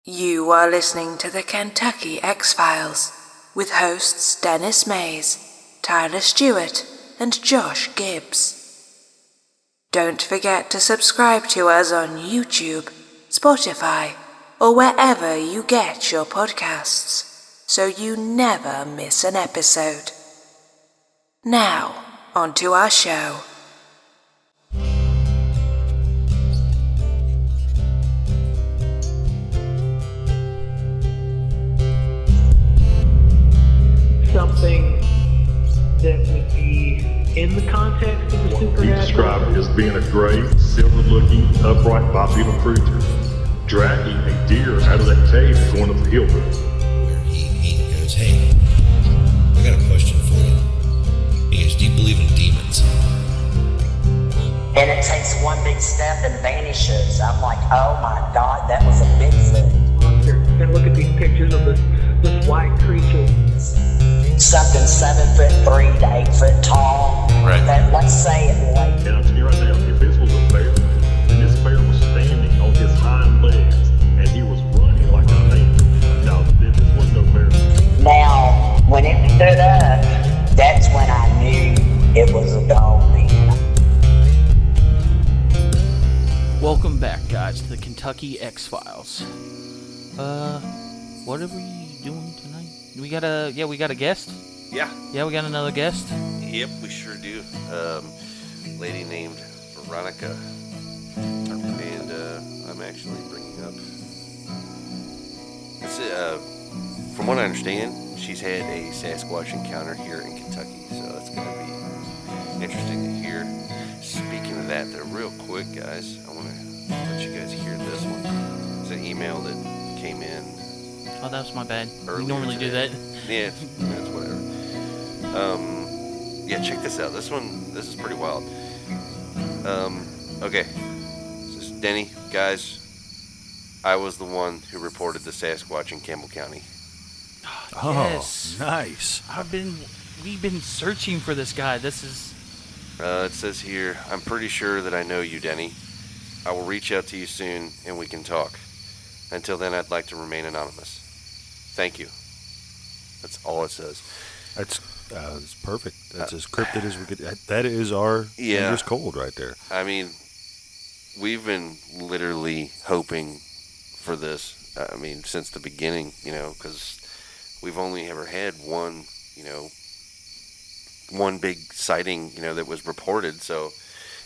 You are listening to the Kentucky X-Files with hosts Dennis Mays, Tyler Stewart, and Josh Gibbs. Don't forget to subscribe to us on YouTube, Spotify, or wherever you get your podcasts, so you never miss an episode. Now, on to our show. Something that would be in the context of the What supernatural. we describe as being a gray, silver-looking, upright bipedal creature, dragging a deer out of that cave and going up the hill. Where he goes, hey, I got a question for you. He goes, do you believe in demons? And it takes one big step and vanishes. I'm like, oh my God, that was a Bigfoot. Monster. And look at these pictures of this white creature. Something 7'3" to 8 foot tall. Right. That, let's say it like And I'm telling you right now, if this was a bear, and this bear was standing on his hind legs, and he was running like a man, no, this wasn't no bear. now, when it stood up, that's when I knew it was a dog man. Welcome back, guys, to the Kentucky X-Files. What are we doing tonight? We got a guest? Yeah. Yeah, we got another guest? Yep, we sure do. Lady named Veronica. And I'm actually bringing up... from what I understand, she's had a Sasquatch encounter here in Kentucky, so that's going to be interesting to hear. Speaking of that, real quick, guys, I want to let you guys hear this one. It's an email that came in. Oh, that was my bad. We Earlier normally do that. Yeah, it's whatever. Yeah, check this out. This is pretty wild. Okay. This is Denny, guys. I was the one who reported the Sasquatch in Campbell County. Oh, Yes. nice. We've been searching for this guy. This is... It says here, I'm pretty sure that I know you, Denny. I will reach out to you soon and we can talk. Until then, I'd like to remain anonymous. Thank you. That's all it says. That's perfect. That's as cryptid as we could. That is our fingers cold right there. I mean, we've been literally hoping for this, since the beginning, because we've only ever had one big sighting, that was reported. So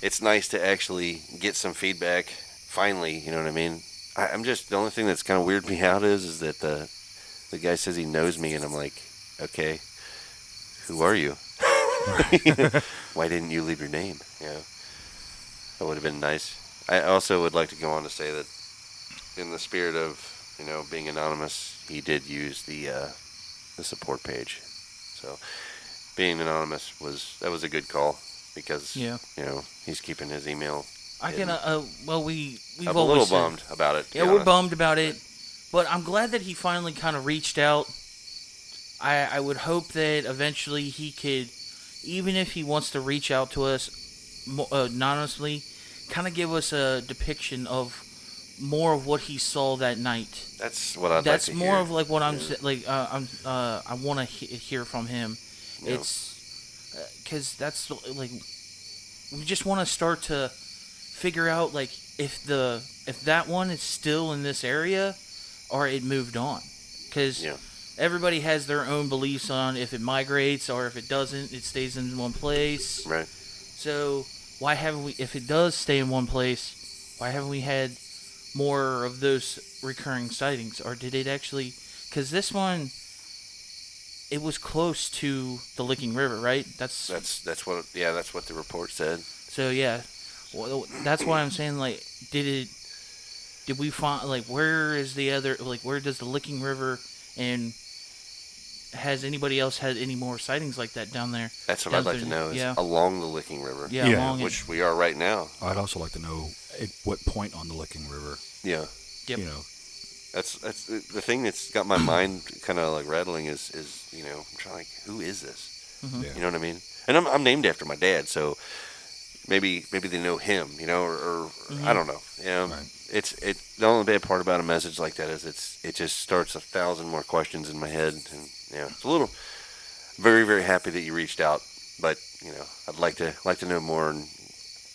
it's nice to actually get some feedback finally, you know what I mean? I'm just, the only thing that's kind of weirded me out is that the guy says he knows me, and I'm like, okay, who are you? Why didn't you leave your name? That would have been nice. I also would like to go on to say that in the spirit of, being anonymous, he did use the support page. So being anonymous was a good call because, he's keeping his email. I can, we've I'm a always little said- bummed about it. to Yeah, be we're honest. bummed about it, but I'm glad that he finally kind of reached out. I would hope that eventually he could, even if he wants to reach out to us anonymously, kind of give us a depiction of more of what he saw that night. That's what I'd That's like to more hear. of like what I want to hear from him. Yeah. It's because that's like we just want to start to figure out like if that one is still in this area or it moved on, because everybody has their own beliefs on if it migrates or if it doesn't, it stays in one place. Right. So why haven't we, if it does stay in one place, why haven't we had more of those recurring sightings? Or did it actually, because this one, it was close to the Licking River, right? That's what the report said. So yeah, well, that's why I'm saying, like, did we find, like, where is the other, like, where does the Licking River, and has anybody else had any more sightings like that down there? That's what I'd like to know is along the Licking River. Yeah, Yeah. along Which we are right now. I'd also like to know at what point on the Licking River. Yeah. Yep. That's the thing that's got my mind kind of like rattling is I'm trying, like, who is this? Mm-hmm. Yeah. You know what I mean? And I'm named after my dad, so maybe they know him, or I don't know. Right. It's the only bad part about a message like that is it just starts 1,000 more questions in my head, and it's a little very, very happy that you reached out, but I'd like to know more, and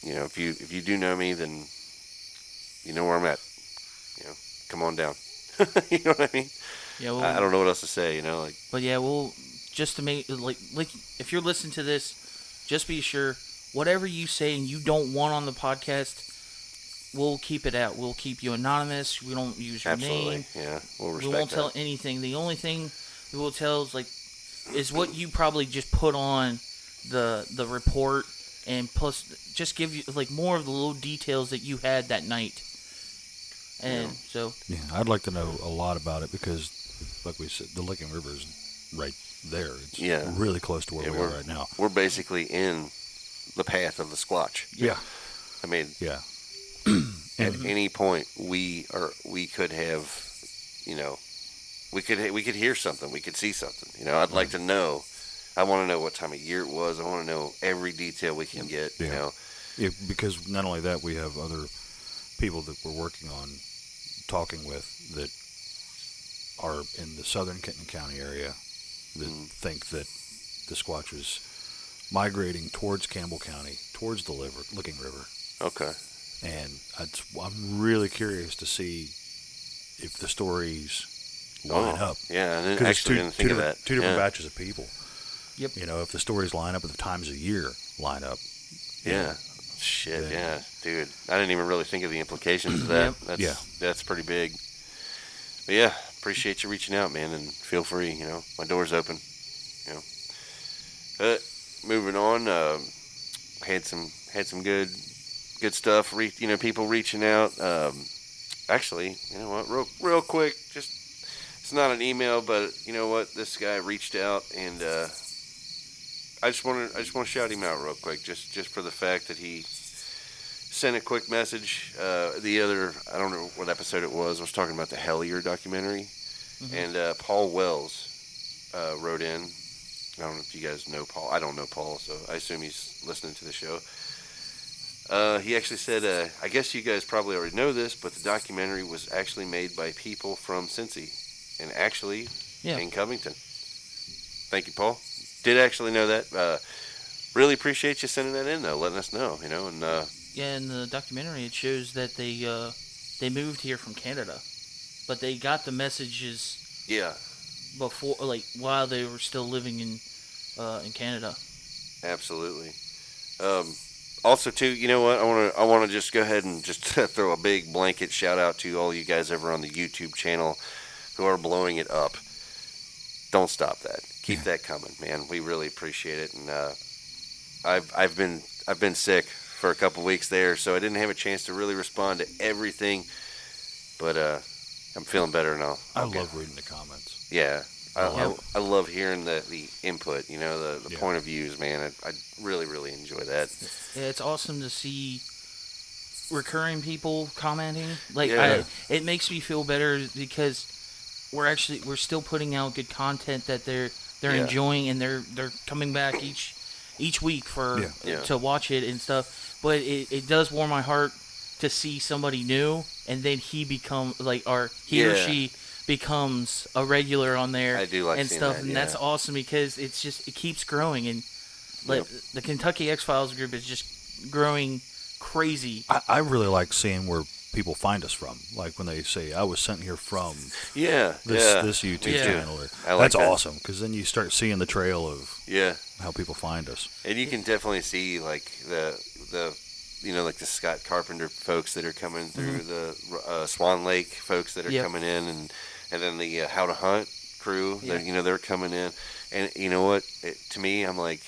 if you do know me, then you know where I'm at. Come on down. You know what I mean? Yeah. Well, I don't know what else to say. But yeah, well, just to make like if you're listening to this, just be sure whatever you say and you don't want on the podcast, we'll keep it out. We'll keep you anonymous. We don't use your absolutely. name. Yeah, we'll respect We won't that. tell anything. The only thing we will tell is what you probably just put on the report, and plus just give you more of the little details that you had that night. And so Yeah, I'd like to know a lot about it because, like we said, the Licking River is right there. It's really close to where we are right now. We're basically in the path of the Squatch. Yeah. I mean, Yeah. at any point we could have, we could hear something, we could see something. I'd like to know. I want to know what time of year it was. I want to know every detail we can get. Yeah. Because not only that, we have other people that we're working on talking with that are in the southern Kenton County area that think that the Squatch was migrating towards Campbell County, towards the Licking River. Okay. And I'm really curious to see if the stories line up. Yeah, and Because actually didn't think of that. Two different batches of people. Yep. If the stories line up, if the times of year line up. Yeah. Shit, yeah, dude. I didn't even really think of the implications of that. That's pretty big. But yeah, appreciate you reaching out, man, and feel free. My door's open. Moving on. Had some good stuff. People reaching out. Actually, you know what? Real quick, just it's not an email, but you know what? This guy reached out, and I just want to shout him out real quick, just for the fact that he sent a quick message. I don't know what episode it was. I was talking about the Hellier documentary, and Paul Wells wrote in. I don't know if you guys know Paul. I don't know Paul, so I assume he's listening to the show. He actually said, I guess you guys probably already know this, but the documentary was actually made by people from Cincy, and actually in Covington. Thank you, Paul. Did actually know that. Really appreciate you sending that in, though, letting us know, and in the documentary it shows that they moved here from Canada, but they got the messages before, while they were still living in Canada. Absolutely. Also, too, you know what? I want to just go ahead and just throw a big blanket shout out to all you guys over on the YouTube channel who are blowing it up. Don't stop that. Keep that coming, man. We really appreciate it. And I've been sick for a couple weeks there, so I didn't have a chance to really respond to everything. But I'm feeling better now. I love reading the comments. Yeah. I love hearing the input, the point of views, man. I really, really enjoy that. Yeah, it's awesome to see recurring people commenting. It makes me feel better because we're still putting out good content that they're enjoying, and they're coming back each week to watch it and stuff. But it does warm my heart to see somebody new, and then he or she becomes a regular on there. I do like and seeing stuff, that, and that's awesome because it keeps growing, and the Kentucky X-Files group is just growing crazy. I really like seeing where people find us from, like when they say I was sent here from this YouTube channel. That's awesome, because then you start seeing the trail of how people find us, and you can definitely see the the Scott Carpenter folks that are coming through, the Swan Lake folks that are coming in, and then the How to Hunt crew that they're coming in. And you know what, to me, I'm like,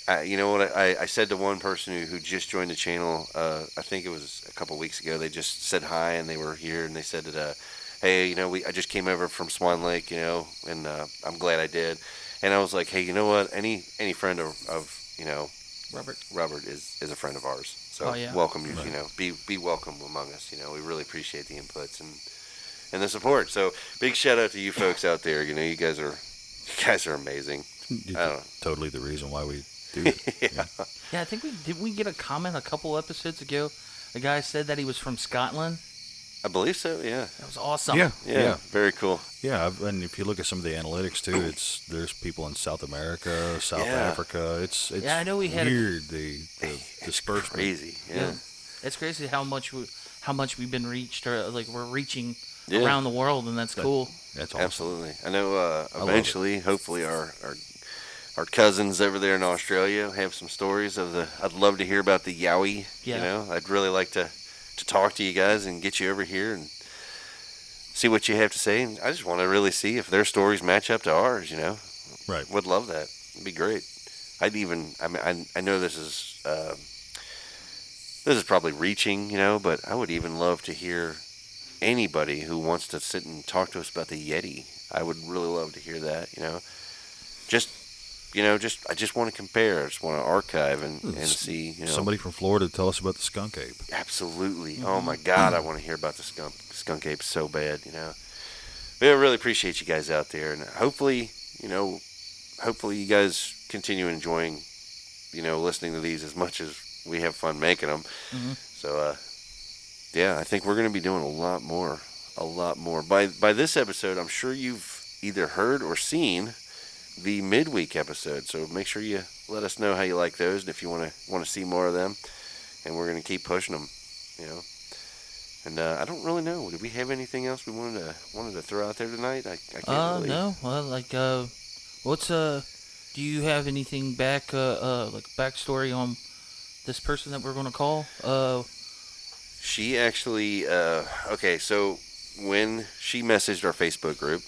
I said to one person who just joined the channel, I think it was a couple weeks ago, they just said hi and they were here, and they said that hey, I just came over from Swan Lake, and I'm glad I did. And I was like, hey, you know what, any friend of Robert is a friend of ours, so welcome you. Be welcome among us. We really appreciate the inputs and the support. So big shout out to you folks out there. You guys are amazing. Totally the reason why we dude. Yeah, I think we get a comment a couple episodes ago. A guy said that he was from Scotland. I believe so. Yeah. That was awesome. Yeah. Very cool. Yeah, and if you look at some of the analytics too, there's people in South America, South Africa. It's I know we had weird the dispersement. Crazy. Yeah. It's crazy how much we've been reached, or like we're reaching around the world, and that's cool. That's awesome. Absolutely. I know. Eventually, hopefully, our cousins over there in Australia have some stories of the. I'd love to hear about the Yowie. Yeah. You know, I'd really like to talk to you guys and get you over here and see what you have to say. And I just want to really see if their stories match up to ours. You know. Right. Would love that. It'd be great. I mean, I know this is probably reaching, you know, but I would even love to hear anybody who wants to sit and talk to us about the Yeti. I would really love to hear that, you know. I just want to compare. I just want to archive and see, you know. Somebody from Florida tell us about the skunk ape. Absolutely. Oh my God, I want to hear about the skunk ape so bad, you know. But I really appreciate you guys out there, and hopefully you guys continue enjoying, you know, listening to these as much as we have fun making them. Mm-hmm. So, I think we're going to be doing a lot more. By this episode, I'm sure you've either heard or seen the midweek episode. So make sure you let us know how you like those, and if you want to see more of them. And we're going to keep pushing them, you know. And I don't really know. Did we have anything else we wanted to throw out there tonight? I can't really. No. Well, like, do you have anything like backstory on this person that we're going to call? She actually, okay, so when she messaged our Facebook group,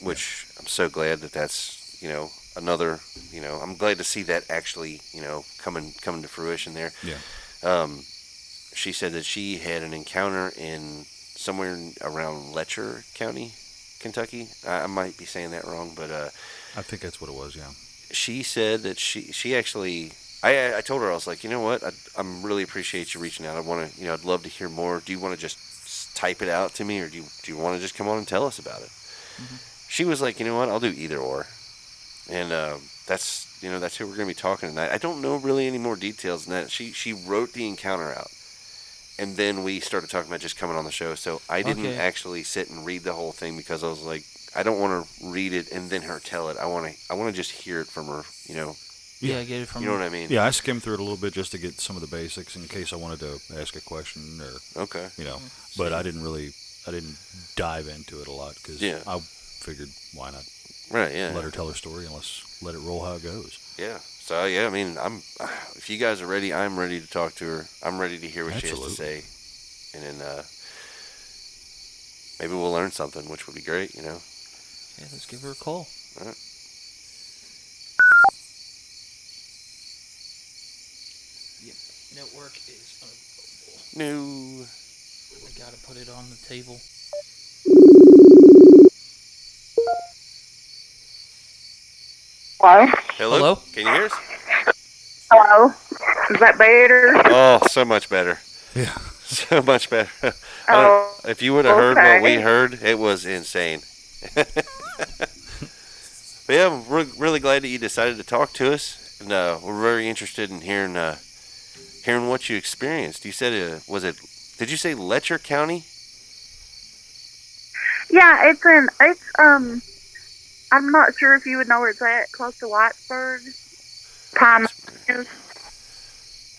which I'm so glad that's, you know, another, you know, I'm glad to see that actually, you know, coming to fruition there. Yeah. She said that she had an encounter in somewhere around Letcher County, Kentucky. I might be saying that wrong, but I think that's what it was, yeah. She said that she actually, I told her, I was like, you know what, I'm really appreciate you reaching out. I want to, you know, I'd love to hear more. Do you want to just type it out to me, or do you want to just come on and tell us about it? Mm-hmm. She was like, you know what, I'll do either or. And that's who we're going to be talking tonight. I don't know really any more details than that. She wrote the encounter out, and then we started talking about just coming on the show. So I didn't actually sit and read the whole thing, because I was like, I don't want to read it and then her tell it. I want to just hear it from her, you know. Yeah, get it from her. You know what I mean? Yeah, I skimmed through it a little bit just to get some of the basics in case I wanted to ask a question or, you know. But I didn't dive into it a lot, because I figured, why not? Right, yeah. Let her tell her story, and let's let it roll how it goes. Yeah. So, yeah, I mean, if you guys are ready, I'm ready to talk to her. I'm ready to hear what she has to say. And then maybe we'll learn something, which would be great, you know. Yeah, let's give her a call. All right. Yep. Network is unavailable. No. We gotta put it on the table. Hello? Hello? Can you hear us? Hello? Is that better? Oh, so much better. Yeah. So much better. Oh, if you would have heard what we heard, it was insane. But yeah, we're really glad that you decided to talk to us, and we're very interested in hearing what you experienced. You said did you say Letcher County? Yeah, it's I'm not sure if you would know where it's at, close to Whitesburg.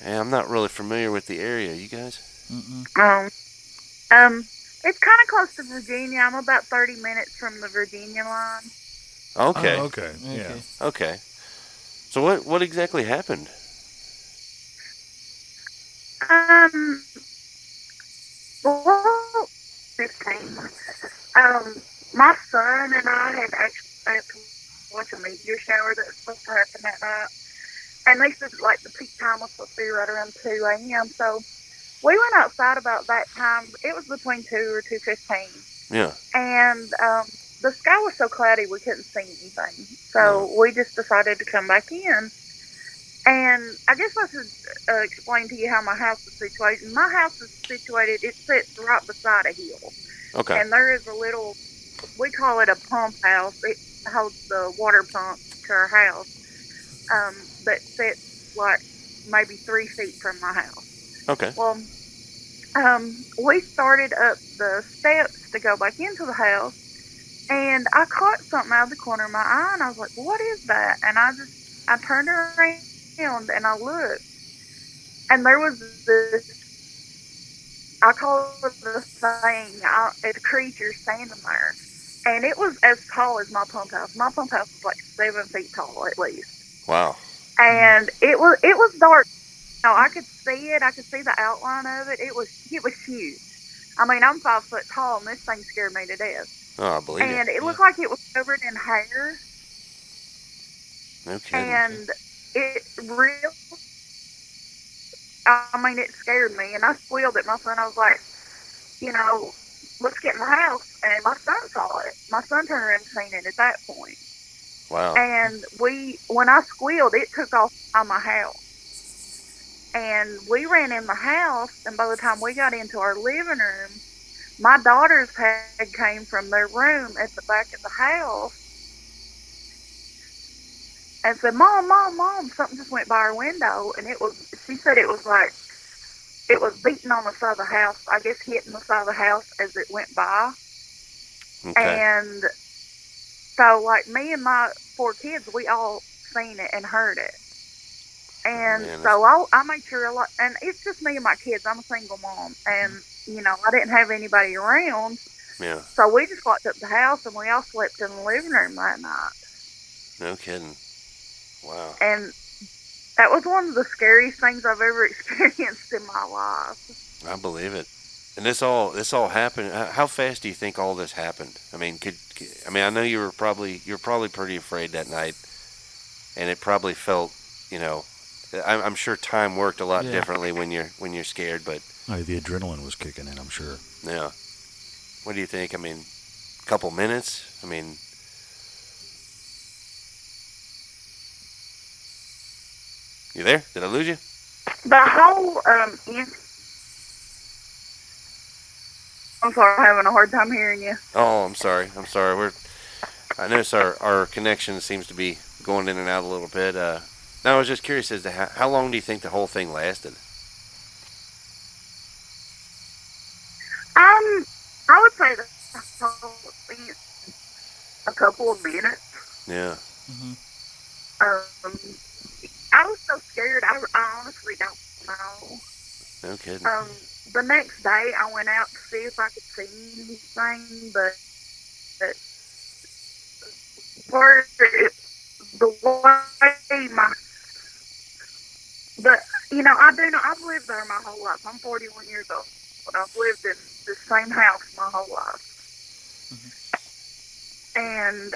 Yeah, I'm not really familiar with the area. You guys? It's kind of close to Virginia. I'm about 30 minutes from the Virginia line. Okay. Oh, okay. Yeah. Okay. So what exactly happened? Well, 15. My son and I had actually watched a meteor shower that was supposed to happen that night. And they said, like, the peak time was supposed to be right around 2 a.m. So we went outside about that time. It was between 2 or 2:15. Yeah. And the sky was so cloudy we couldn't see anything. So we just decided to come back in. And I guess I should explain to you how my house is situated. My house is situated, it sits right beside a hill. Okay. And there is a little, we call it a pump house. It holds the water pump to our house. That sits like maybe 3 feet from my house. Okay. Well, we started up the steps to go back into the house, and I caught something out of the corner of my eye, and I was like, "What is that?" And I turned around and I looked, and there was this. I call it the thing. It's a creature standing there, and it was as tall as my pump house. My pump house was like 7 feet tall at least, Wow. and it was dark. No, I could see it. I could see the outline of it. It was huge. I mean, I'm 5 foot tall, and this thing scared me to death. Oh, I believe And it. it looked like it was covered in hair, No kidding. and it really, I mean, it scared me. And I squealed at my son. I was like, let's get in the house. And my son saw it. My son turned around and seen it at that point. Wow. And when I squealed, it took off by my house. And we ran in the house, and by the time we got into our living room, my daughter's head came from their room at the back of the house and said, "Mom, Mom, Mom," something just went by our window, and she said it was like, it was beating on the side of the house, I guess hitting the side of the house as it went by. Okay. And so, like, me and my 4 kids, we all seen it and heard it. And Man, so I made sure and it's just me and my kids. I'm a single mom, and I didn't have anybody around. Yeah. So we just locked up the house, and we all slept in the living room that night. No kidding. Wow. And that was one of the scariest things I've ever experienced in my life. I believe it. And this all happened. How fast do you think all this happened? I mean, I know you were probably pretty afraid that night, and it probably felt, I'm sure time worked a lot differently when you're scared, but The adrenaline was kicking in, I'm sure. yeah. What do you think? I mean, a couple minutes? I mean, you there? Did I lose you? The whole I'm sorry, I'm having a hard time hearing you. Oh, I'm sorry. I notice our connection seems to be going in and out a little bit. No, I was just curious as to how long do you think the whole thing lasted? I would say that probably a couple of minutes. Yeah. I was so scared. I honestly don't know. No kidding. The next day, I went out to see if I could see anything, but for the way I've lived there my whole life. I'm 41 years old, but I've lived in the same house my whole life. And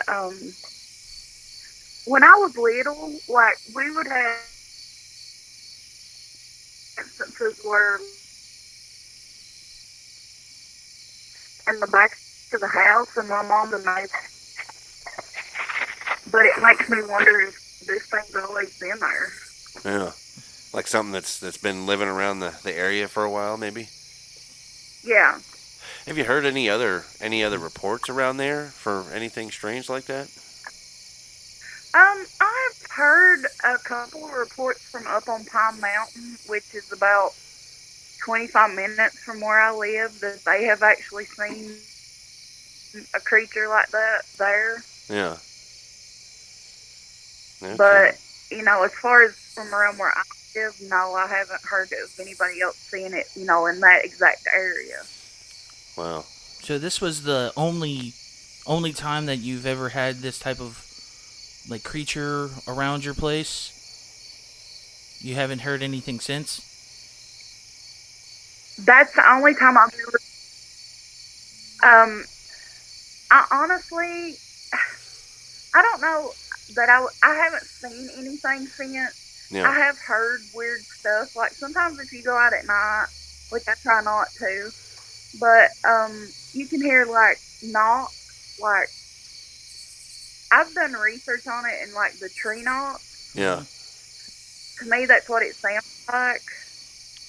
when I was little, like, we would have instances where in the back of the house, and my mom and I, but it makes me wonder if this thing's always been there. Yeah. Like something that's been living around the area for a while, maybe? Yeah. Have you heard any other reports around there for anything strange like that? I've heard a couple of reports from up on Pine Mountain, which is about 25 minutes from where I live, that they have actually seen a creature like that there. Yeah. Okay. But, as far as from around where I live, no, I haven't heard of anybody else seeing it, in that exact area. Wow. So this was the only time that you've ever had this type of creature around your place? You haven't heard anything since? That's the only time I've ever. I honestly, I don't know that I haven't seen anything since. Yeah. I have heard weird stuff. Like, sometimes if you go out at night, which I try not to, but you can hear knocks. Like, I've done research on it, and the tree knocks. Yeah. To me, that's what it sounds like.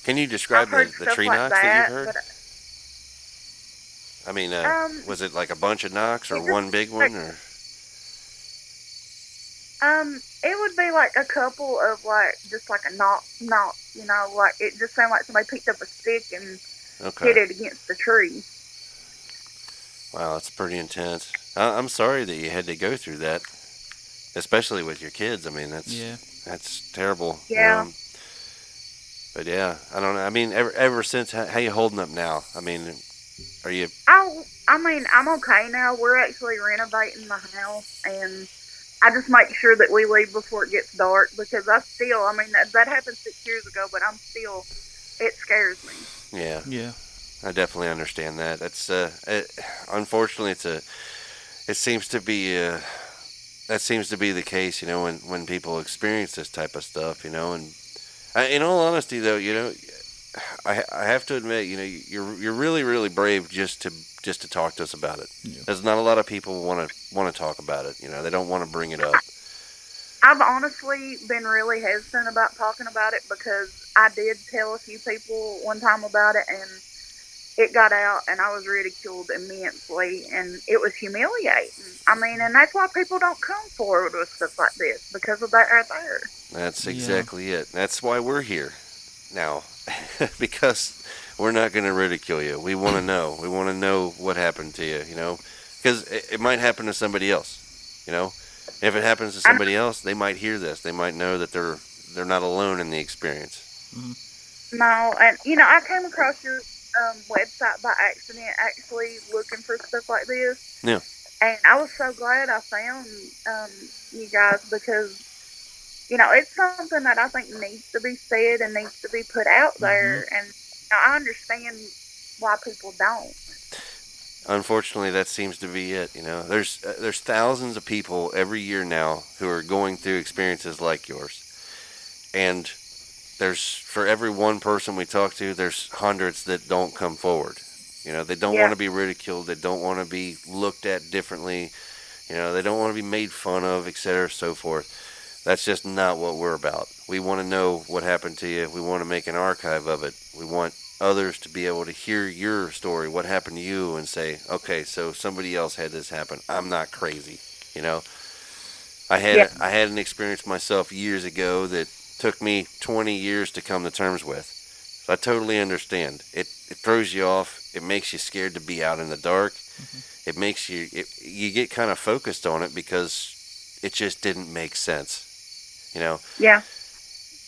Can you describe the tree knocks that you've heard? I mean, Um, was it like a bunch of knocks or one big one, or? It would be like a couple of like just like a knock, like it just sounded like somebody picked up a stick and hit Okay. it against the tree. Wow, that's pretty intense. I'm sorry that you had to go through that, especially with your kids. I mean, Yeah. that's terrible. Yeah. But yeah, I don't know. I mean, ever since, how you holding up now? I mean, are you? I mean, I'm okay now. We're actually renovating the house, and I just make sure that we leave before it gets dark because I mean, that happened 6 years ago, but it scares me. Yeah, Yeah. I definitely understand that. Unfortunately, it seems to be, that seems to be the case. When people experience this type of stuff. And in all honesty, though, I have to admit, you're really really brave just to talk to us about it. Yeah. There's not a lot of people want to talk about it. They don't want to bring it up. I've honestly been really hesitant about talking about it because I did tell a few people one time about it, and it got out, and I was ridiculed immensely, and it was humiliating. I mean, and that's why people don't come forward with stuff like this, because of that right there. That's exactly it. That's why we're here now, because we're not going to ridicule you. We want to know. We want to know what happened to you. Because it might happen to somebody else. If it happens to somebody else, they might hear this. They might know that they're not alone in the experience. No, and I came across your website by accident, actually looking for stuff like this. Yeah. And I was so glad I found you guys because it's something that I think needs to be said and needs to be put out there. And I understand why people don't. Unfortunately, that seems to be it. There's thousands of people every year now who are going through experiences like yours, and for every one person we talk to, there's hundreds that don't come forward. They don't want to be ridiculed. They don't want to be looked at differently. They don't want to be made fun of, etc., so forth. That's just not what we're about. We want to know what happened to you. We want to make an archive of it. We want others to be able to hear your story, what happened to you, and say, okay, so somebody else had this happen. I'm not crazy. I had an experience myself years ago that took me 20 years to come to terms with. So I totally understand. It throws you off. It makes you scared to be out in the dark. It makes you get kind of focused on it because it just didn't make sense. Yeah.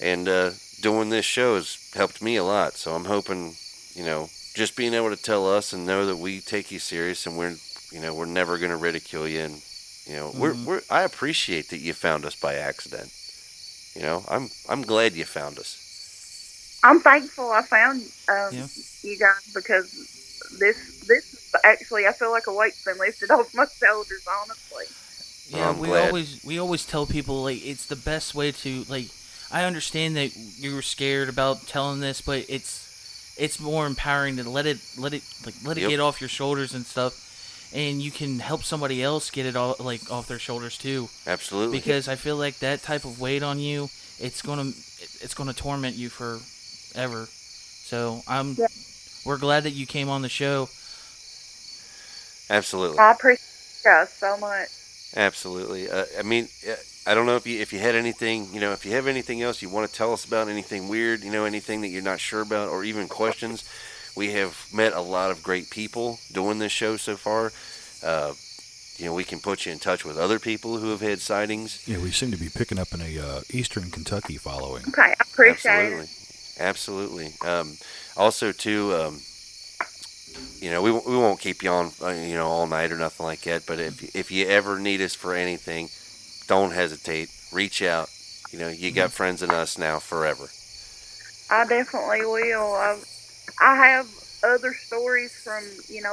And doing this show has helped me a lot. So I'm hoping, just being able to tell us and know that we take you serious and we're never going to ridicule you. And, I appreciate that you found us by accident. I'm glad you found us. I'm thankful I found you guys because this actually, I feel like a weight's been lifted off my shoulders, honestly. Yeah, glad. we always tell people like it's the best way to like. I understand that you were scared about telling this, but it's more empowering to let it get off your shoulders and stuff, and you can help somebody else get it all off their shoulders too. Absolutely. Because I feel like that type of weight on you, it's gonna torment you forever. So we're glad that you came on the show. Absolutely. I appreciate you guys so much. Absolutely. I don't know if you had anything, if you have anything else you want to tell us about, anything weird, anything that you're not sure about, or even questions. We have met a lot of great people doing this show so far. We can put you in touch with other people who have had sightings. Yeah, we seem to be picking up in a Eastern Kentucky following. Okay, I appreciate it. Absolutely. Also, too, we won't keep you on, all night or nothing like that. But if you ever need us for anything, don't hesitate. Reach out. You got friends in us now forever. I definitely will. I have other stories from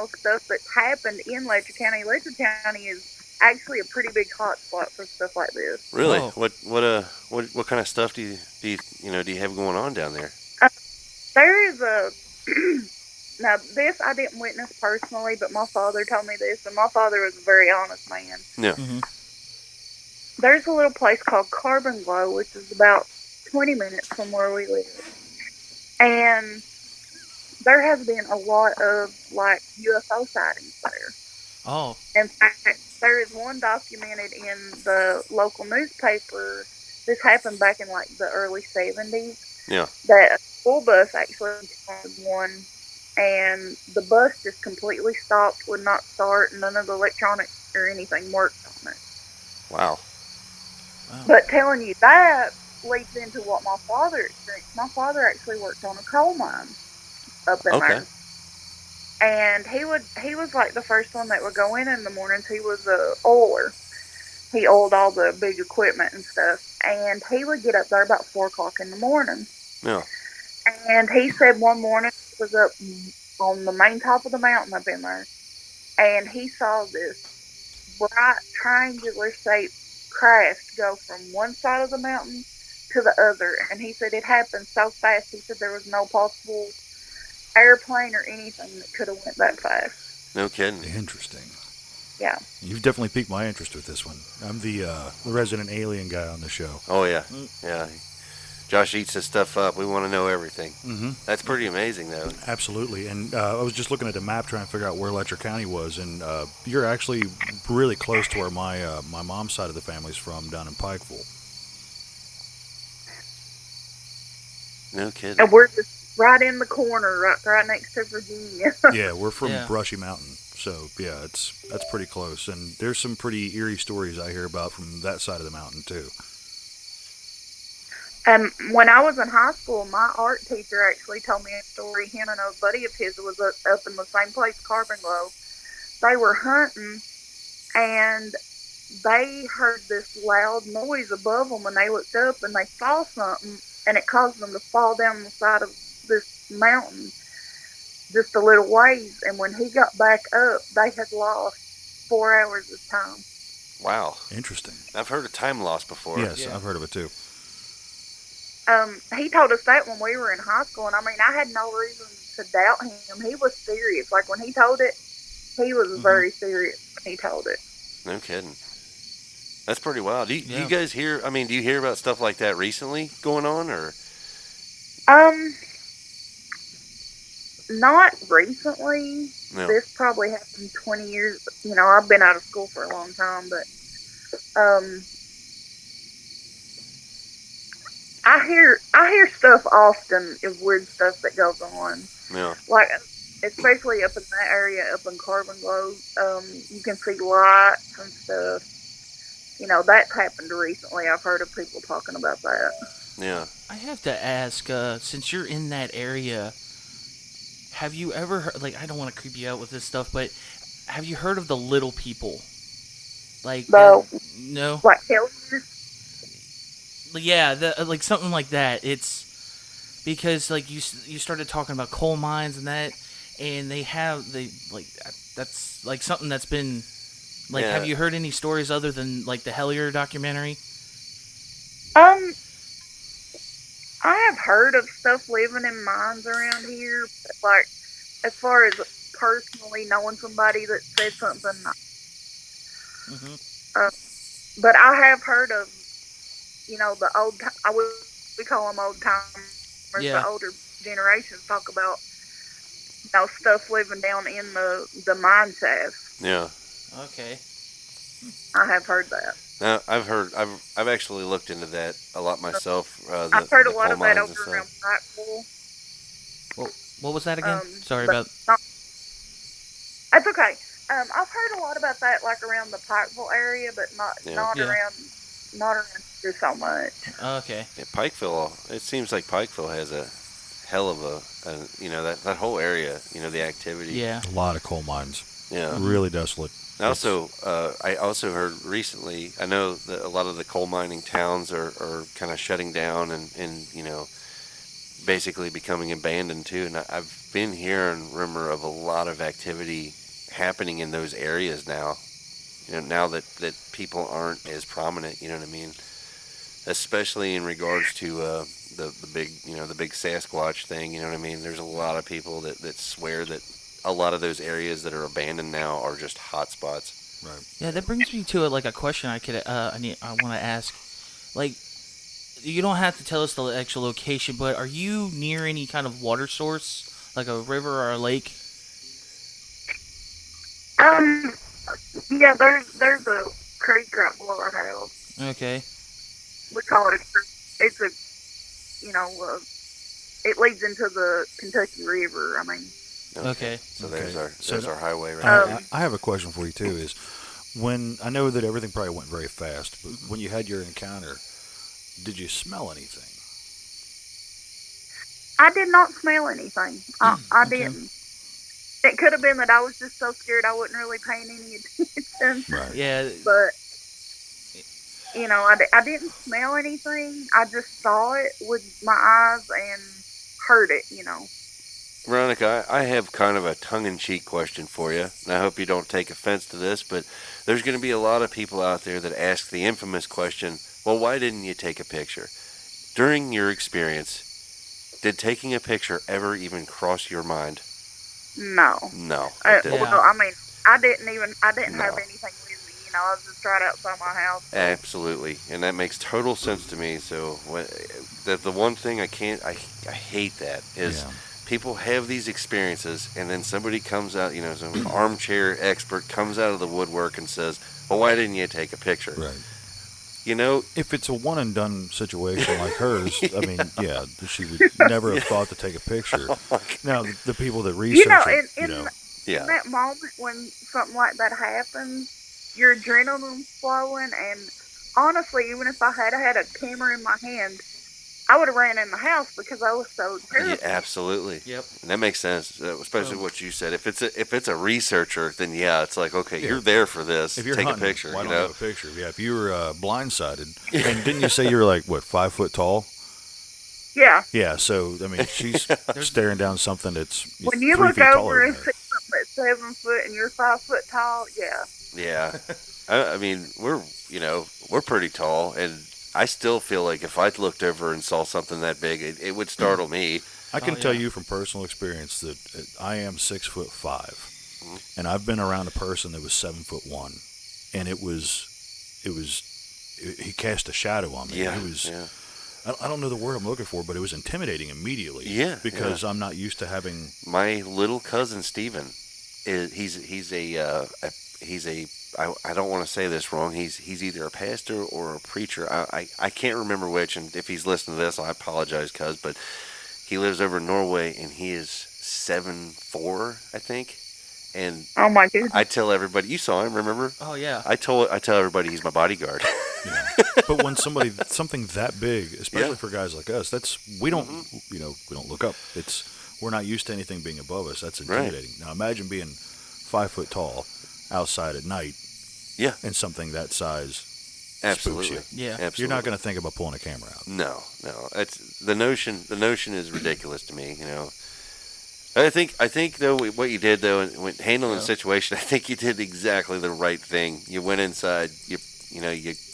stuff that's happened in Letcher County. Letcher County is actually a pretty big hot spot for stuff like this. Really? Oh. What kind of stuff do you have going on down there? There is a now this I didn't witness personally, but my father told me this, and my father was a very honest man. Yeah. Mm-hmm. There's a little place called Carbon Glow, which is about 20 minutes from where we live, and there has been a lot of UFO sightings there. Oh. In fact, there is one documented in the local newspaper. This happened back in like the early 70s. Yeah. That a school bus actually encountered one, and the bus just completely stopped, would not start, and none of the electronics or anything worked on it. Wow. But telling you that leads into what my father experienced. My father actually worked on a coal mine up in there. And he was like the first one that would go in the mornings. He was a oiler. He oiled all the big equipment and stuff. And he would get up there about 4 o'clock in the morning. Yeah. And he said one morning he was up on the main top of the mountain up in there. And he saw this bright triangular shaped craft go from one side of the mountain to the other. And he said it happened so fast. He said there was no possible airplane or anything that could have went that fast. No kidding. Interesting. Yeah. You've definitely piqued my interest with this one. I'm the resident alien guy on the show. Oh, yeah. Yeah. Josh eats this stuff up. We want to know everything. Mm-hmm. That's pretty amazing, though. Absolutely. And I was just looking at the map trying to figure out where Letcher County was, and you're actually really close to where my mom's side of the family's from, down in Pikeville. No kidding. And we're just right in the corner, right next to Virginia. Yeah, we're from Brushy Mountain. So, yeah, that's pretty close. And there's some pretty eerie stories I hear about from that side of the mountain, too. When I was in high school, my art teacher actually told me a story. Him and a buddy of his was up in the same place, Carbon Glow. They were hunting, and they heard this loud noise above them, and they looked up, and they saw something, and it caused them to fall down the side of this mountain just a little ways. And when he got back up, they had lost 4 hours of time. Wow. Interesting. I've heard of time loss before. Yes, I've heard of it, too. He told us that when we were in high school, and I mean, I had no reason to doubt him. He was serious. Like, when he told it, he was very serious when he told it. No kidding. That's pretty wild. Do you guys hear, do you hear about stuff like that recently going on, or? Not recently. No. This probably happened 20 years. You know, I've been out of school for a long time, but, I hear stuff often of weird stuff that goes on. Yeah. Like, especially up in that area, up in Carbon Glow, you can see lights and stuff. You know, that's happened recently. I've heard of people talking about that. Yeah. I have to ask, since you're in that area, have you ever heard, like, I don't want to creep you out with this stuff, but have you heard of the little people? Like, no? Like hellions? Yeah, like something like that. It's because, like, you started talking about coal mines and that, and that's like something that's been, like, have you heard any stories other than, like, the Hellier documentary? I have heard of stuff living in mines around here, but, like, as far as personally knowing somebody that said something, but I have heard of, you know, the we call them old timers, the older generations talk about, you know, stuff living down in the mine shafts. Yeah. Okay. I have heard that. I've actually looked into that a lot myself. I've heard a lot of that over around Pikeville. Well, what was that again? Sorry about. That's okay. I've heard a lot about that, like around the Pikeville area, but not around here so much. Okay. Yeah, Pikeville. It seems like Pikeville has a hell of a you know, that whole area. You know, the activity. Yeah. A lot of coal mines. Yeah. Really desolate. I also heard recently, I know that a lot of the coal mining towns are kind of shutting down and, you know, basically becoming abandoned too. And I've been hearing rumor of a lot of activity happening in those areas now. You know, now that people aren't as prominent, you know what I mean? Especially in regards to the big SASQUATCH thing, you know what I mean? There's a lot of people that swear that a lot of those areas that are abandoned now are just hot spots. Right. Yeah, that brings me to a question I want to ask. Like, you don't have to tell us the actual location, but are you near any kind of water source, like a river or a lake? Yeah, there's a creek right below our house. Okay. We call it a creek. It's a, it leads into the Kentucky River. I mean, Okay. So there's So our highway right I, there. I have a question for you too. Is when I know that everything probably went very fast, but when you had your encounter, did you smell anything? I did not smell anything. I Okay. didn't. It could have been that I was just so scared I wasn't really paying any attention. Right. Yeah. But, I didn't smell anything. I just saw it with my eyes and heard it, Veronica, I have kind of a tongue-in-cheek question for you, and I hope you don't take offense to this, but there's going to be a lot of people out there that ask the infamous question, well, why didn't you take a picture? During your experience, did taking a picture ever even cross your mind? No. No. It didn't. Well, I mean, I didn't No. have anything with me. I was just right outside my house. So. Absolutely, and that makes total sense to me. So, the one thing I hate that is people have these experiences, and then somebody comes out, some armchair expert comes out of the woodwork and says, "Well, why didn't you take a picture?" Right. If it's a one and done situation like hers, I mean, yeah, she would never have thought to take a picture. Now, the people that research in that moment when something like that happens, your adrenaline's flowing, and honestly, even if I had a camera in my hand, I would have ran in the house because I was so terrified. Yeah, absolutely. Yep. And that makes sense, especially what you said. If it's a researcher, then it's like, okay, you're there for this. If you're take hunting, a picture. why don't have a picture? Yeah. If you were blindsided, and didn't you say you were like 5 foot tall? Yeah. Yeah. So I mean, she's staring down something that's when you 3 look feet taller over and than see something that's 7 foot and you're 5 foot tall, yeah. Yeah. I mean, we're pretty tall, and I still feel like if I looked over and saw something that big, it would startle me. I can tell you from personal experience that I am 6'5", and I've been around a person that was 7'1", and he cast a shadow on me. Yeah. It was. Yeah. I don't know the word I'm looking for, but it was intimidating immediately. Yeah. Because I'm not used to having. My little cousin Steven, he's a I don't want to say this wrong. He's either a pastor or a preacher. I can't remember which, and if he's listening to this, I apologize, cuz. But he lives over in Norway, and he is 7'4", I think. And oh my goodness, I tell everybody, you saw him, remember? Oh yeah. I tell everybody he's my bodyguard. Yeah. But when something that big, especially for guys like us, we don't look up. We're not used to anything being above us. That's intimidating. Right. Now imagine being 5 foot tall outside at night. Yeah. And something that size. Absolutely. Spooks you. Yeah. Absolutely. You're not going to think about pulling a camera out. No. It's the notion is ridiculous to me, I think though what you did though when handling the situation, I think you did exactly the right thing. You went inside, you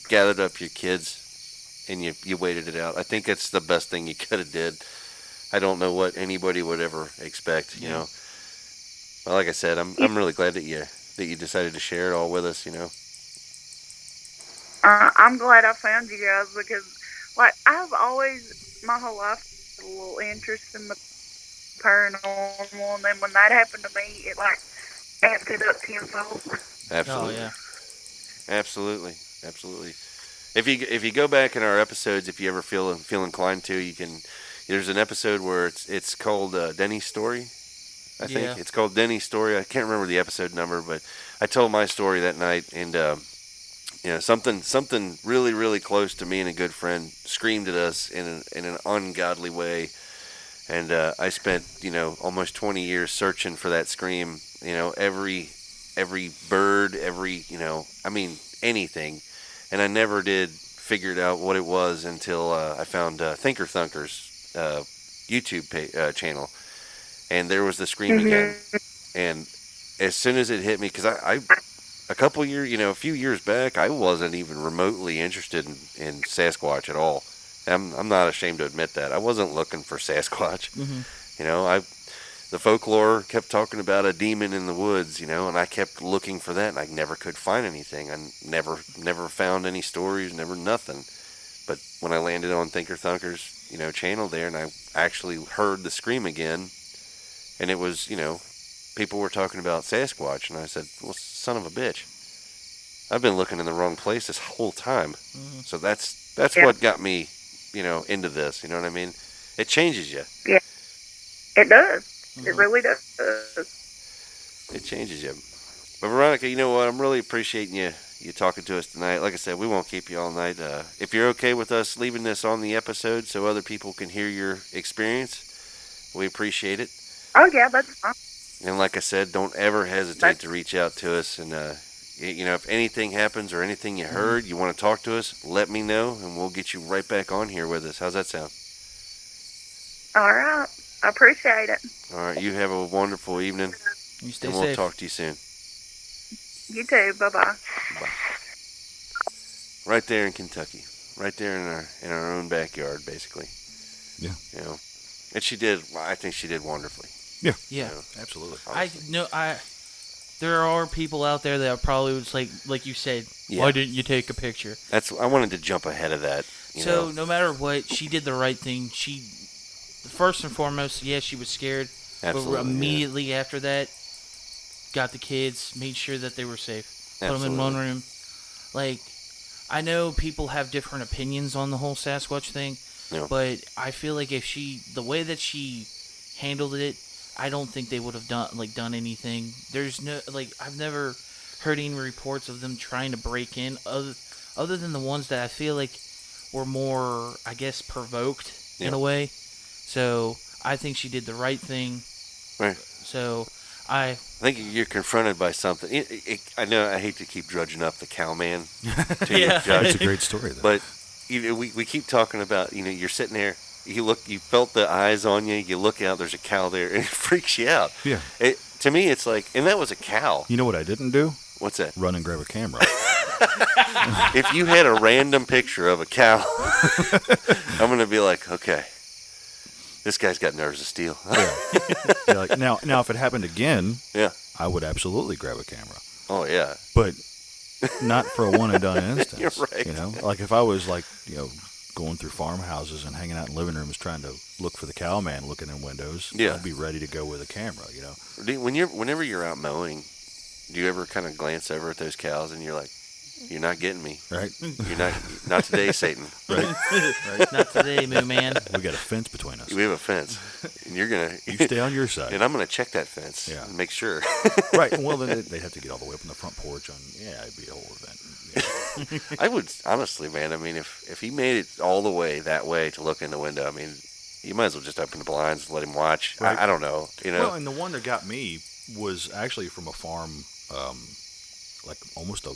gathered up your kids, and you waited it out. I think that's the best thing you could have did. I don't know what anybody would ever expect, Well, like I said, I'm really glad that you decided to share it all with us, I'm glad I found you guys because, I've always my whole life had a little interest in the paranormal, and then when that happened to me, it amped it up tenfold. Absolutely. Oh, yeah. Absolutely. If you go back in our episodes, if you ever feel inclined to, you can. There's an episode where it's called Denny's Story. I think it's called Denny's Story. I can't remember the episode number, but I told my story that night, and something really really close to me and a good friend screamed at us in an ungodly way. And I spent, almost 20 years searching for that scream. Every bird, anything. And I never did figure out what it was until I found Thinker Thunker's YouTube channel. And there was the scream again. And as soon as it hit me, because I a few years back, I wasn't even remotely interested in Sasquatch at all. I'm not ashamed to admit that. I wasn't looking for Sasquatch. Mm-hmm. The folklore kept talking about a demon in the woods, and I kept looking for that, and I never could find anything. I never found any stories, never nothing. But when I landed on Thinker Thunker's, channel there, and I actually heard the scream again, and it was, people were talking about Sasquatch, and I said, well, son of a bitch. I've been looking in the wrong place this whole time. Mm-hmm. So that's what got me, into this. You know what I mean? It changes you. Yeah, it does. Mm-hmm. It really does. It changes you. But Veronica, you know what? I'm really appreciating you talking to us tonight. Like I said, we won't keep you all night. If you're okay with us leaving this on the episode so other people can hear your experience, we appreciate it. Oh, yeah, that's fine. And like I said, don't ever hesitate to reach out to us. And, if anything happens or anything you heard, you want to talk to us, let me know, and we'll get you right back on here with us. How's that sound? All right. I appreciate it. All right. You have a wonderful evening. You stay and we'll safe. talk to you soon. You too. Bye-bye. Bye. Right there in Kentucky. Right there in our own backyard, basically. Yeah. And I think she did wonderfully. Yeah. Absolutely. There are people out there that probably was like you said, why didn't you take a picture? I wanted to jump ahead of that. So no matter what, she did the right thing. She, first and foremost, she was scared. Absolutely, but immediately after that, got the kids, made sure that they were safe. Put them in one room. I know people have different opinions on the whole Sasquatch thing, but I feel like the way that she handled it, I don't think they would have done anything. There's no, I've never heard any reports of them trying to break in, other than the ones that I feel like were more, I guess, provoked in a way. So I think she did the right thing. Right. So I think you're confronted by something. I know I hate to keep drudging up the cowman to your judge. It's a great story, though. But we keep talking about, you're sitting there, you felt the eyes on you, you look out, there's a cow there, and it freaks you out. Yeah. To me, it's like, and that was a cow. You know what I didn't do? What's that? Run and grab a camera. If you had a random picture of a cow, I'm going to be like, okay, this guy's got nerves of steel. Now, if it happened again, I would absolutely grab a camera. Oh, yeah. But not for a one and done instance. You're right. Like if I was going through farmhouses and hanging out in living rooms trying to look for the cowman looking in windows, I'd be ready to go with a camera, Whenever you're out mowing, do you ever kind of glance over at those cows and you're like, you're not getting me. Right. You're not today, Satan. Right. Not today, Moo Man. We got a fence between us. We have a fence. And you're going to... You stay on your side. And I'm going to check that fence and make sure. Right. Well, then they'd have to get all the way up on the front porch it'd be a whole event. I would, honestly, man, if he made it all the way that way to look in the window, you might as well just open the blinds and let him watch. Right. I don't know, Well, and the one that got me was actually from a farm, almost a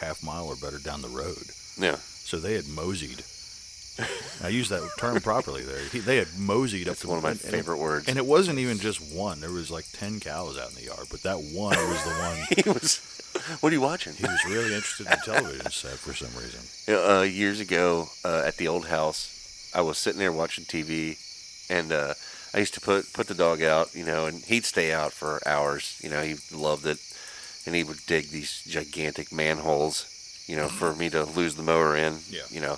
half mile or better down the road. Yeah. So they had moseyed. I use that term properly there. They had moseyed up. That's one of my favorite words. And it wasn't even just one. There was 10 cows out in the yard, but that one was the one. What are you watching? He was really interested in the television set for some reason. Years ago, at the old house, I was sitting there watching TV, and I used to put the dog out, and he'd stay out for hours. He loved it, and he would dig these gigantic manholes, for me to lose the mower in. Yeah.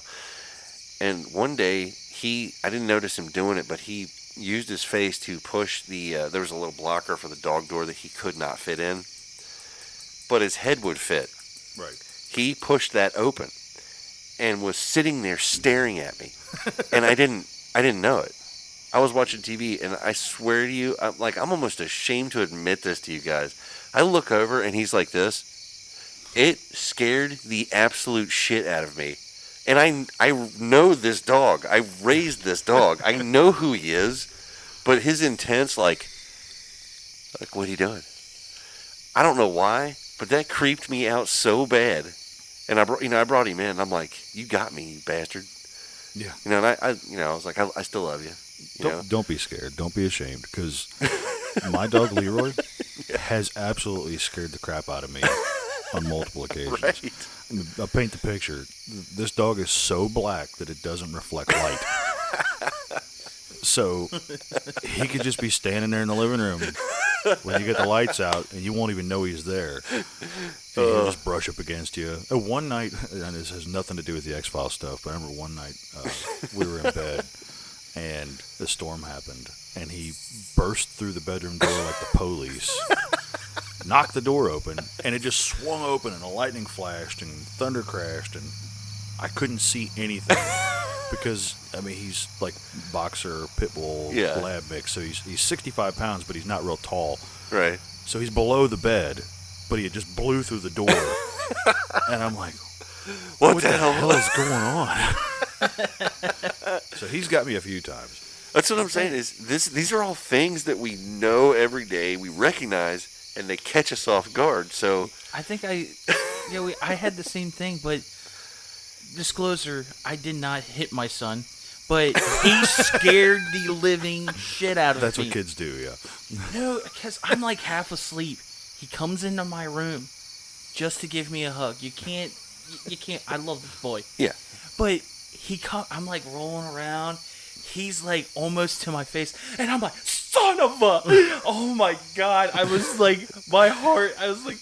And one day, I didn't notice him doing it, but he used his face to push there was a little blocker for the dog door that he could not fit in, but his head would fit. Right. He pushed that open and was sitting there staring at me, and I didn't know it. I was watching TV, and I swear to you, I'm almost ashamed to admit this to you guys. I look over, and he's like this. It scared the absolute shit out of me. And I know this dog. I raised this dog. I know who he is, but his intent's like, what are you doing? I don't know why, but that creeped me out so bad. And I brought him in. And I'm like, you got me, you bastard. Yeah. And I was like, I still love you. Don't be scared. Don't be ashamed, because my dog Leroy has absolutely scared the crap out of me on multiple occasions. Right. I'll paint the picture. This dog is so black that it doesn't reflect light. So he could just be standing there in the living room when you get the lights out, and you won't even know he's there. And he'll just brush up against you. One night, and this has nothing to do with the X-Files stuff, but I remember one night we were in bed, and the storm happened, and he burst through the bedroom door like the police, knocked the door open, and it just swung open, and a lightning flashed, and thunder crashed, and I couldn't see anything because, I mean, he's like boxer, pit bull, lab mix, so he's 65 pounds, but he's not real tall. Right. So he's below the bed, but he just blew through the door, and I'm like, what the hell is going on? So he's got me a few times. That's what I'm saying is these are all things that we know every day, we recognize, and they catch us off guard. So I think I had the same thing, but disclosure, I did not hit my son, but he scared the living shit out of me. That's what kids do, yeah. No, because I'm like half asleep. He comes into my room just to give me a hug. You can't. I love this boy. Yeah. But I'm like rolling around. He's like almost to my face, and I'm like, son of a! Oh my God! I was like, my heart. I was like,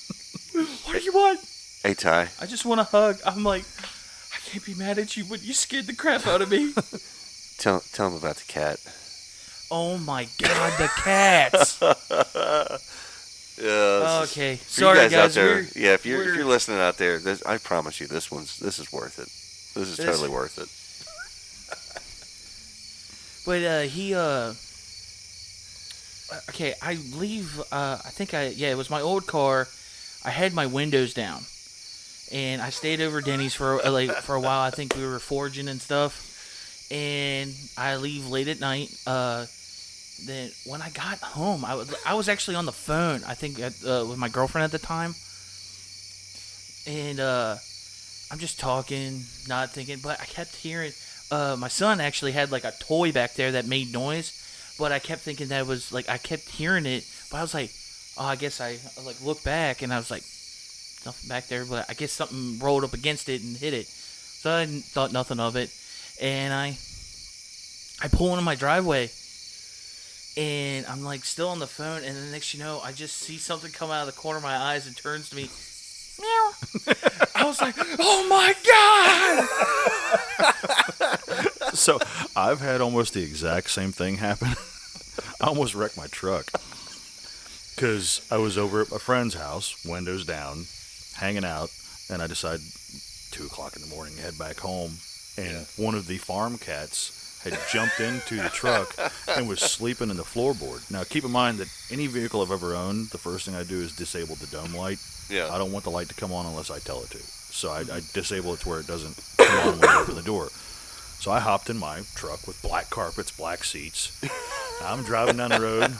what do you want? Hey, Ty. I just want a hug. I'm like, I can't be mad at you, but you scared the crap out of me. Tell him about the cat. Oh my God, the cats. Yeah. Okay. For Sorry, you guys out there. Yeah, if you're listening out there, I promise you, this is worth it. This is totally worth it. But okay, I leave. I think it was my old car. I had my windows down, and I stayed over Denny's for a while. I think we were foraging and stuff, and I leave late at night. Then when I got home, I was actually on the phone, I think, with my girlfriend at the time. And I'm just talking, not thinking, but I kept hearing, my son actually had like a toy back there that made noise, but I kept thinking that was like, I kept hearing it, but I was like, oh, I guess I like looked back, and I was like, nothing back there, but I guess something rolled up against it and hit it. So I thought nothing of it, and I pull into my driveway. And I'm like still on the phone, and then next you know, I just see something come out of the corner of my eyes and turns to me. Meow. I was like, oh my God! So I've had almost the exact same thing happen. I almost wrecked my truck because I was over at my friend's house, windows down, hanging out, and I decided 2 o'clock in the morning to head back home, and one of the farm cats had jumped into the truck and was sleeping in the floorboard. Now, keep in mind that any vehicle I've ever owned, the first thing I do is disable the dome light. Yeah. I don't want the light to come on unless I tell it to. So I disable it to where it doesn't come on when I open the door. So I hopped in my truck with black carpets, black seats. I'm driving down the road,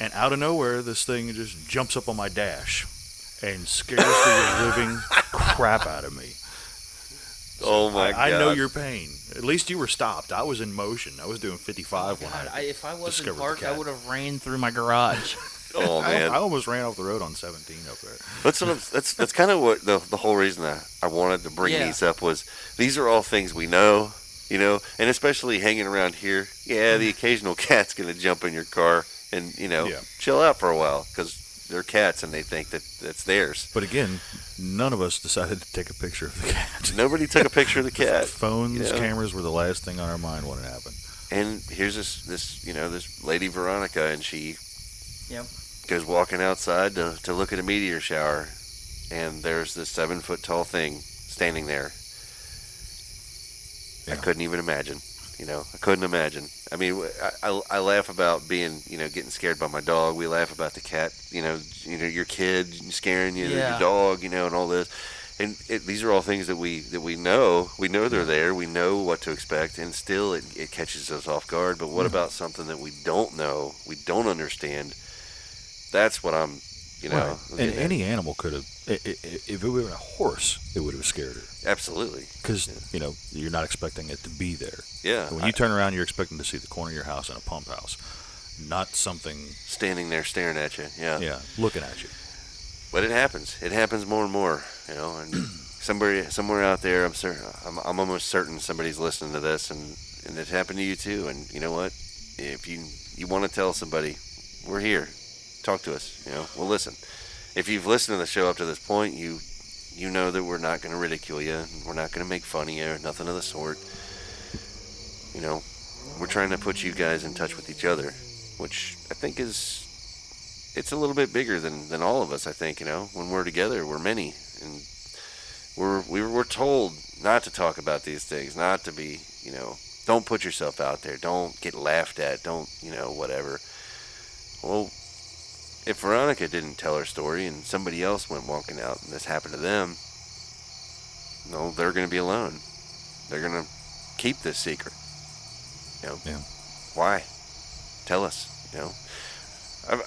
and out of nowhere, this thing just jumps up on my dash and scares the living crap out of me. So oh my God. I know your pain. At least you were stopped. I was in motion. I was doing 55 when if I wasn't discovered parked, the cat. I would have ran through my garage. Oh man, I almost ran off the road on 17 up there. That's kind of what the whole reason I wanted to bring these up was. These are all things we know, and especially hanging around here. Yeah, the occasional cat's gonna jump in your car and chill out for a while because they're cats and they think that that's theirs. But again, none of us decided to take a picture of the cat. Nobody took a picture of the cat. Phones, cameras were the last thing on our mind when it happened. And here's this lady Veronica, and she goes walking outside to look at a meteor shower, and there's this 7-foot tall thing standing there. I couldn't even imagine. I couldn't imagine. I mean, I laugh about being, getting scared by my dog. We laugh about the cat, your kid scaring you, your dog, and all this. And these are all things that we know. We know they're there. We know what to expect, and still it catches us off guard. But what about something that we don't know, we don't understand? That's what I'm, Right. And any animal could have, if it were a horse, it would have scared her. Absolutely. Because, you're not expecting it to be there. Yeah. When you turn around, you're expecting to see the corner of your house and a pump house, not something standing there staring at you. Yeah. Yeah, looking at you. But it happens. It happens more and more, and somewhere out there, I'm almost certain somebody's listening to this, and it happened to you too. And you know what? If you want to tell somebody, we're here. Talk to us. We'll listen. If you've listened to the show up to this point, you know that we're not going to ridicule you. We're not going to make fun of you or nothing of the sort. we're trying to put you guys in touch with each other, which I think it's a little bit bigger than all of us. I think, when we're together, we're many, and we're told not to talk about these things, not to be, don't put yourself out there, don't get laughed at, don't, whatever. Well, if Veronica didn't tell her story and somebody else went walking out and this happened to them, no, they're going to be alone. They're going to keep this secret. Yeah. Why? Tell us.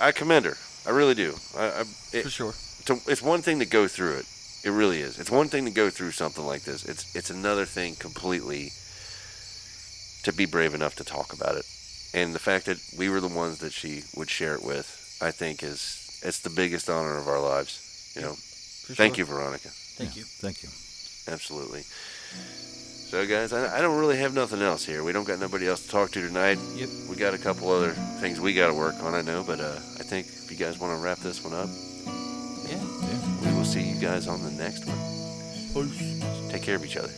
I commend her. I really do. For sure. It's one thing to go through it. It really is. It's one thing to go through something like this. It's another thing completely to be brave enough to talk about it. And the fact that we were the ones that she would share it with, I think it's the biggest honor of our lives. Thank you, Veronica. Thank you. Thank you. Absolutely. So, guys, I don't really have nothing else here. We don't got nobody else to talk to tonight. Yep. We got a couple other things we got to work on, I know, but I think if you guys want to wrap this one up, Yeah. we will see you guys on the next one. Peace. Take care of each other.